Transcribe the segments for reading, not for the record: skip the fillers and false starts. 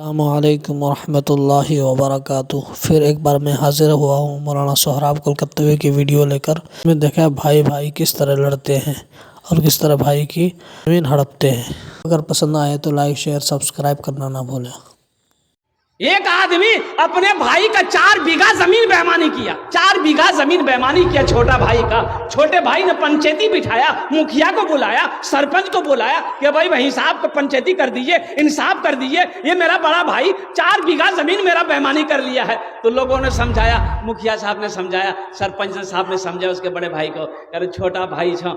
अस्सलामुअलैकुम वरहमतुल्लाहि वबरकातुह। फिर एक बार मैं हाजिर हुआ हूँ मौलाना सोहराब कोलकातवी की वीडियो लेकर। मैं देखा भाई भाई किस तरह लड़ते हैं और किस तरह भाई की ज़मीन हड़पते हैं। अगर पसंद आए तो लाइक शेयर सब्सक्राइब करना ना भूलें। एक आदमी अपने भाई का 4 बीघा जमीन बेईमानी किया। 4 बीघा जमीन बेईमानी किया छोटा भाई का। छोटे भाई ने पंचायती बिठाया, मुखिया को बुलाया, सरपंच को बुलाया कि भाई वही साहब को पंचायती कर दीजिए, इंसाफ कर दीजिए, ये मेरा बड़ा भाई 4 बीघा जमीन मेरा बेईमानी कर लिया है। तो लोगों ने समझाया, मुखिया साहब ने समझाया, सरपंच साहब ने समझाया उसके बड़े भाई को, अरे छोटा भाई छो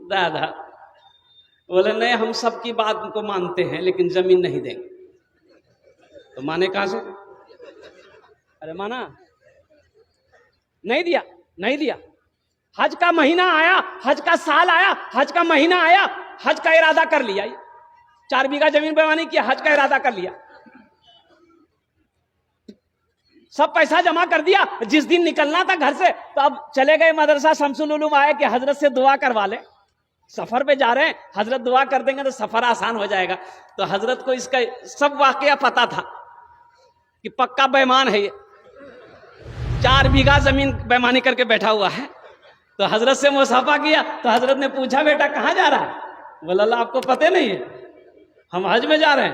दादा बोले नहीं हम सबकी बात को मानते हैं लेकिन जमीन नहीं देंगे। तो माने कहां से? अरे माना नहीं दिया, नहीं दिया। हज का महीना आया, हज का साल आया, हज का महीना आया, हज का इरादा कर लिया। 4 बीघा जमीन बेईमानी किया, हज का इरादा कर लिया, सब पैसा जमा कर दिया। जिस दिन निकलना था घर से तो अब चले गए मदरसा शमसुल उलूम आए कि हजरत से दुआ करवा ले, सफर पे जा रहे हैं, हजरत दुआ कर देंगे तो सफर आसान हो जाएगा। तो हजरत को इसका सब वाकया पता था कि पक्का बेईमान है ये, 4 बीघा जमीन बेईमानी करके बैठा हुआ है। तो हजरत से मुसाफा किया तो हजरत ने पूछा बेटा कहाँ जा रहा है? बोला अल्लाह आपको पता नहीं है, हम हज में जा रहे हैं।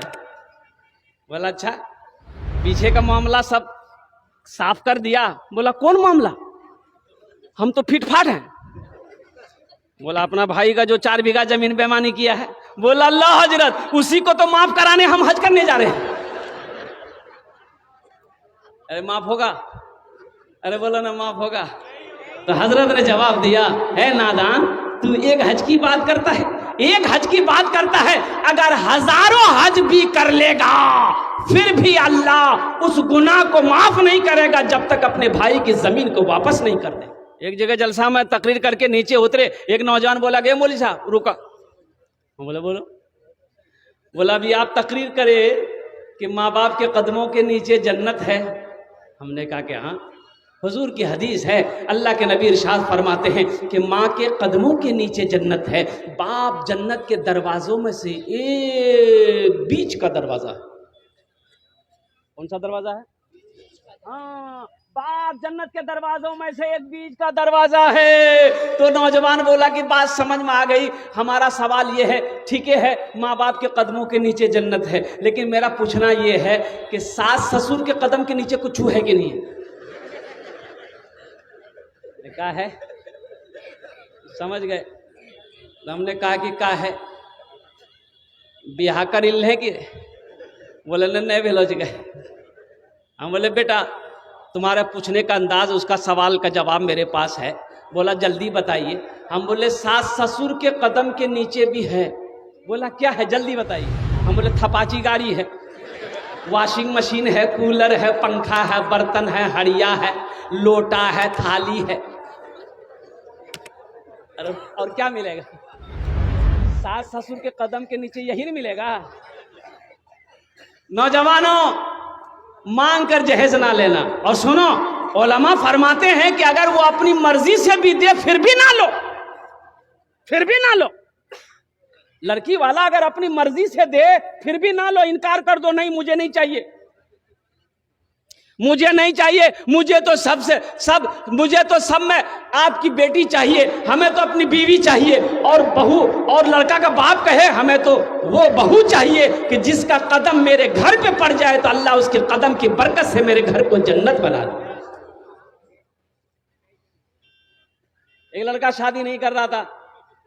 बोला अच्छा, पीछे का मामला सब साफ कर दिया? बोला कौन मामला, हम तो फिटफाट हैं। बोला अपना भाई का जो 4 बीघा जमीन बेईमानी किया है। बोला अल्लाह हजरत उसी को तो माफ कराने हम हज करने जा रहे हैं। अरे माफ होगा? अरे बोलो ना माफ होगा। तो हजरत ने जवाब दिया, है नादान तू एक हज की बात करता है, एक हज की बात करता है, अगर हजारों हज भी कर लेगा फिर भी अल्लाह उस गुनाह को माफ नहीं करेगा जब तक अपने भाई की जमीन को वापस नहीं कर दे। एक जगह जलसा में तकरीर करके नीचे उतरे, एक नौजवान बोला गए मौलवी साहब रुका। बोले बोलो। बोला अभी आप तकरीर करे कि माँ बाप के कदमों के नीचे जन्नत है। हमने कहा कि हाँ, हुजूर की हदीस है, अल्लाह के नबी इरशाद फरमाते हैं कि माँ के कदमों के नीचे जन्नत है। बाप जन्नत के दरवाजों में से एक बीच का दरवाजा है। कौन सा दरवाजा है? हाँ, बाप जन्नत के दरवाजों में से एक बीच का दरवाजा है। तो नौजवान बोला कि बात समझ में आ गई, हमारा सवाल ये है, ठीक है माँ बाप के कदमों के नीचे जन्नत है, लेकिन मेरा पूछना ये है कि सास ससुर के कदम के नीचे कुछ है कि नहीं है? क्या है? समझ गए? तो हमने कहा कि क्या है, बिहा कर इल है कि? बोले नहीं भेलोज गए। हम बोले बेटा तुम्हारे पूछने का अंदाज, उसका सवाल का जवाब मेरे पास है। बोला जल्दी बताइए। हम बोले सास ससुर के कदम के नीचे भी है। बोला क्या है जल्दी बताइए। हम बोले थपाची गाड़ी है, वॉशिंग मशीन है, कूलर है, पंखा है, बर्तन है, हड़िया है, लोटा है, थाली है। और क्या मिलेगा? सास ससुर के कदम के नीचे यही नहीं मिलेगा? नौजवानों मांग कर जहेज ना लेना। और सुनो, उलमा फरमाते हैं कि अगर वो अपनी मर्जी से भी दे फिर भी ना लो, फिर भी ना लो। लड़की वाला अगर अपनी मर्जी से दे फिर भी ना लो, इनकार कर दो, नहीं मुझे नहीं चाहिए, मुझे नहीं चाहिए, मुझे तो मुझे तो सब में आपकी बेटी चाहिए, हमें तो अपनी बीवी चाहिए। और बहू, और लड़का का बाप कहे हमें तो वो बहू चाहिए कि जिसका कदम मेरे घर पे पड़ जाए तो अल्लाह उसके कदम की बरकत से मेरे घर को जन्नत बना दे। एक लड़का शादी नहीं कर रहा था,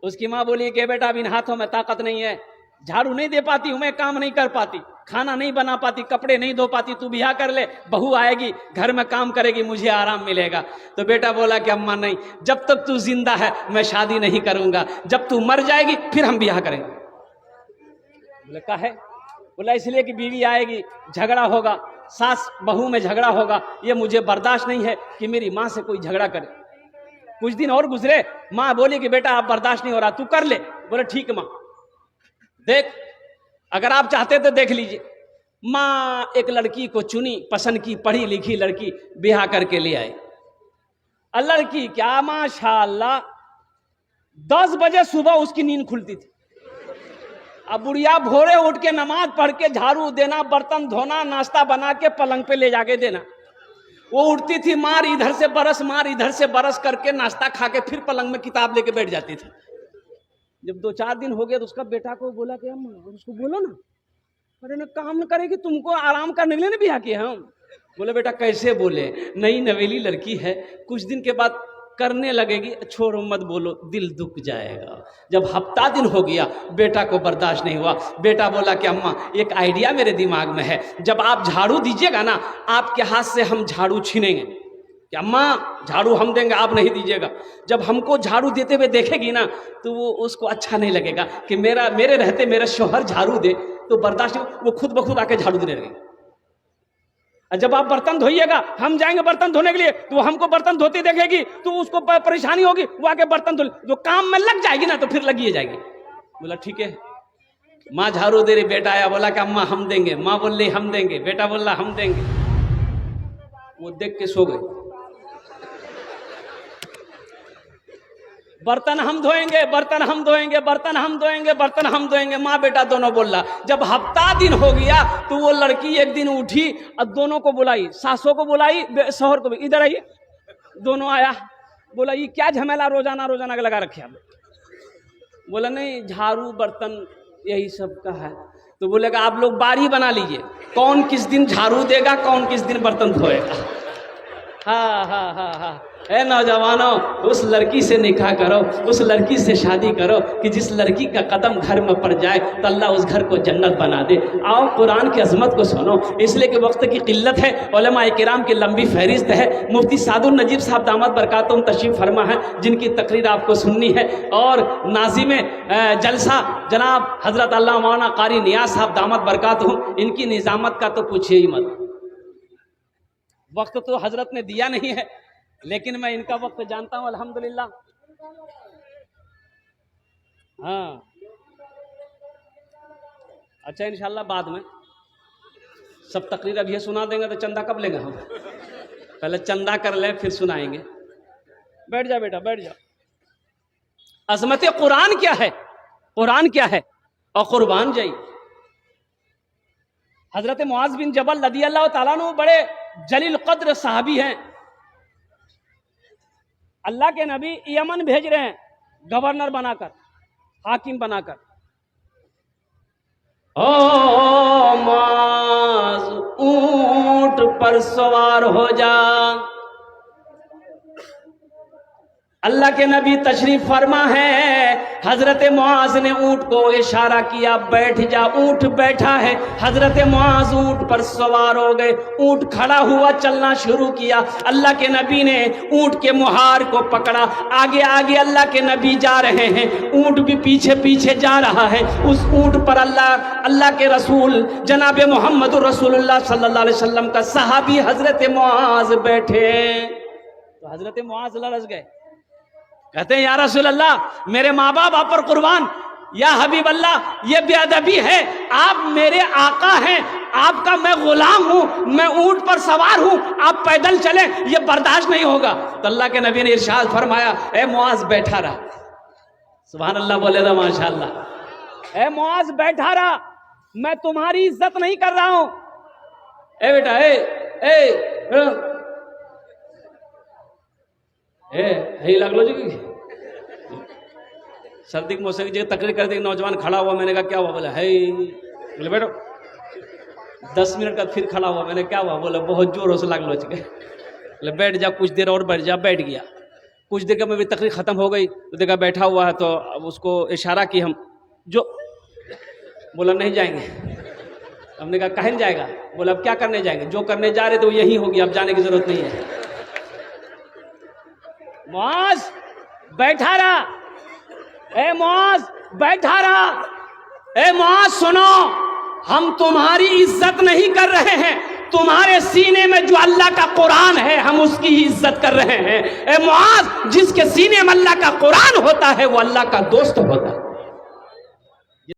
उसकी माँ बोली कि बेटा अब इन हाथों में ताकत नहीं है, झाड़ू नहीं दे पाती हूं मैं, काम नहीं कर पाती, खाना नहीं बना पाती, कपड़े नहीं धो पाती, तू ब्याह कर ले, बहू आएगी घर में काम करेगी, मुझे आराम मिलेगा। तो बेटा बोला कि अम्मा नहीं, जब तक तू जिंदा है मैं शादी नहीं करूंगा, जब तू मर जाएगी फिर हम ब्याह करेंगे। बोले क्या है? बोला इसलिए कि बीवी आएगी, झगड़ा होगा, सास बहू में झगड़ा होगा, ये मुझे बर्दाश्त नहीं है कि मेरी माँ से कोई झगड़ा करे। कुछ दिन और गुजरे, माँ बोली कि बेटा आप बर्दाश्त नहीं हो रहा, तू कर ले। बोले ठीक है माँ, देख अगर आप चाहते तो देख लीजिए। माँ एक लड़की को चुनी, पसंद की, पढ़ी लिखी लड़की, ब्याह करके ले आई। लड़की क्या माशाअल्लाह 10 बजे सुबह उसकी नींद खुलती थी। अब बुढ़िया भोरे उठ के नमाज पढ़ के झाड़ू देना, बर्तन धोना, नाश्ता बना के पलंग पे ले जाके देना। वो उठती थी, मार इधर से बरस, मार इधर से बरस करके नाश्ता खा के फिर पलंग में किताब लेके बैठ जाती थी। जब 2-4 दिन हो गया तो उसका बेटा को बोला कि अम्मा उसको बोलो ना, अरे ना काम न करेगी, तुमको आराम करने के लिए ना बिहा किए हम। बोले बेटा कैसे बोले, नई नवेली लड़की है, कुछ दिन के बाद करने लगेगी, छोड़ो मत बोलो, दिल दुख जाएगा। जब हफ्ता दिन हो गया बेटा को बर्दाश्त नहीं हुआ। बेटा बोला कि अम्मा एक आइडिया मेरे दिमाग में है, जब आप झाड़ू दीजिएगा ना आपके हाथ से हम झाड़ू छीनेंगे। कि अम्मा झाड़ू हम देंगे, आप नहीं दीजिएगा। जब हमको झाड़ू देते हुए देखेगी ना तो वो उसको अच्छा नहीं लगेगा कि मेरे रहते मेरा शौहर झाड़ू दे, तो बर्दाश्त नहीं, वो खुद ब खुद आके झाड़ू देने लगेगी। जब आप बर्तन धोइएगा, हम जाएंगे बर्तन धोने के लिए, तो वो हमको बर्तन धोते देखेगी तो उसको परेशानी होगी, वो आके बर्तन धो, जो काम में लग जाएगी ना तो फिर लगी जाएगी। बोला ठीक है। माँ झाड़ू दे रही, बेटा आया बोला कि अम्मा हम देंगे, माँ बोल रही हम देंगे, बेटा बोल रहा हम देंगे। वो देख के सो गए। बर्तन हम धोएंगे, बर्तन हम धोएंगे, बर्तन हम धोएंगे, बर्तन हम धोएंगे, माँ बेटा दोनों बोल रहा। जब हफ्ता दिन हो गया तो वो लड़की एक दिन उठी और दोनों को बुलाई, सासों को बुलाई, शौहर को भी, इधर आइए। दोनों आया, बोला ये क्या झमेला रोजाना रोजाना का लगा रखे आप। बोला नहीं झाड़ू बर्तन यही सब का है। तो बोलेगा आप लोग बारी बना लीजिए, कौन किस दिन झाड़ू देगा, कौन किस दिन बर्तन धोएगा। हाँ हाँ हाँ हाँ, ए नौजवानों, उस लड़की से निकाह करो, उस लड़की से शादी करो कि जिस लड़की का कदम घर में पड़ जाए तो अल्लाह उस घर को जन्नत बना दे। आओ कुरान की अजमत को सुनो। इसलिए कि वक्त की किल्लत है, उलमा किराम की लंबी फहरिस्त है। मुफ्ती सादुल नजीब साहब दामत बरकातुहुम तशरीफ फरमा है, जिनकी तकरीर आपको सुननी है। और नाज़िम जलसा जनाब हजरत अल्लामा मौलाना कारी नियाज साहब दामत बरकातुहुम, इनकी निजामत का तो पूछिए ही मत। वक्त तो हजरत ने दिया नहीं है, लेकिन मैं इनका वक्त जानता हूं अल्हम्दुलिल्लाह। हाँ अच्छा, इंशाल्लाह बाद में सब तकरीर अब ये सुना देंगे तो चंदा कब लेंगे हम? पहले चंदा कर ले फिर सुनाएंगे। बैठ जा बेटा, बैठ जा। अजमत कुरान क्या है, कुरान क्या है, और कुर्बान जाई। हजरत मुआज बिन जबल रदियल्लाहु ताला अन्हु बड़े जलील कद्र साहबी हैं। अल्लाह के नबी यमन भेज रहे हैं गवर्नर बनाकर, हाकिम बनाकर। ओ मुआज ऊंट पर सवार हो जा। अल्लाह के नबी तशरीफ फरमा है, हजरत मुआज ने ऊंट को इशारा किया, बैठ जा। ऊंट बैठा है, हजरत मुआज ऊंट पर सवार हो गए। ऊंट खड़ा हुआ, चलना शुरू किया। अल्लाह के नबी ने ऊंट के मुहार को पकड़ा, आगे आगे अल्लाह के नबी जा रहे हैं, ऊंट भी पीछे पीछे जा रहा है। उस ऊंट पर अल्लाह के रसूल जनाब मोहम्मद रसूलुल्लाह सल्लल्लाहु अलैहि वसल्लम का सहाबी हजरत मुआज बैठे। तो हजरत मुआज लरज़ गए, कहते हैं या रसूल अल्लाह मेरे माँ बाप आप पर कुर्बान, या हबीब अल्लाह ये बेअदबी है, आप मेरे आका हैं, आपका मैं गुलाम हूं, मैं ऊंट पर सवार हूं, आप पैदल चले, ये बर्दाश्त नहीं होगा। तो अल्लाह के नबी ने इरशाद फरमाया, ए मुआज बैठा रहा। सुभान अल्लाह बोले तो माशाअल्लाह। ए मुआज बैठा रहा, मैं तुम्हारी इज्जत नहीं कर रहा हूं। ए बेटा ए लगलो जी सर्दी के मौसम की तकरीर कर दी, नौजवान खड़ा हुआ। मैंने कहा क्या हुआ? बोला है, बोले बैठो। 10 मिनट का फिर खड़ा हुआ। मैंने क्या हुआ? बोला बहुत जोरों से लगलो जी। बोले बैठ जा, कुछ देर और बैठ जा। बैठ गया। कुछ देर में भी तकरीर खत्म हो गई तो देखा बैठा हुआ है, तो अब उसको इशारा की हम जो, बोला नहीं जाएंगे। हमने कहा कहीं जाएगा? बोला अब क्या करने जाएंगे, जो करने जा रहे थे वो यही होगी, अब जाने की जरूरत नहीं है। मुआज बैठा रहा, ए मुआज बैठा रहा। ए मुआज सुनो, हम तुम्हारी इज्जत नहीं कर रहे हैं, तुम्हारे सीने में जो अल्लाह का कुरान है हम उसकी ही इज्जत कर रहे हैं। ए मुआज, जिसके सीने में अल्लाह का कुरान होता है वो अल्लाह का दोस्त होता है।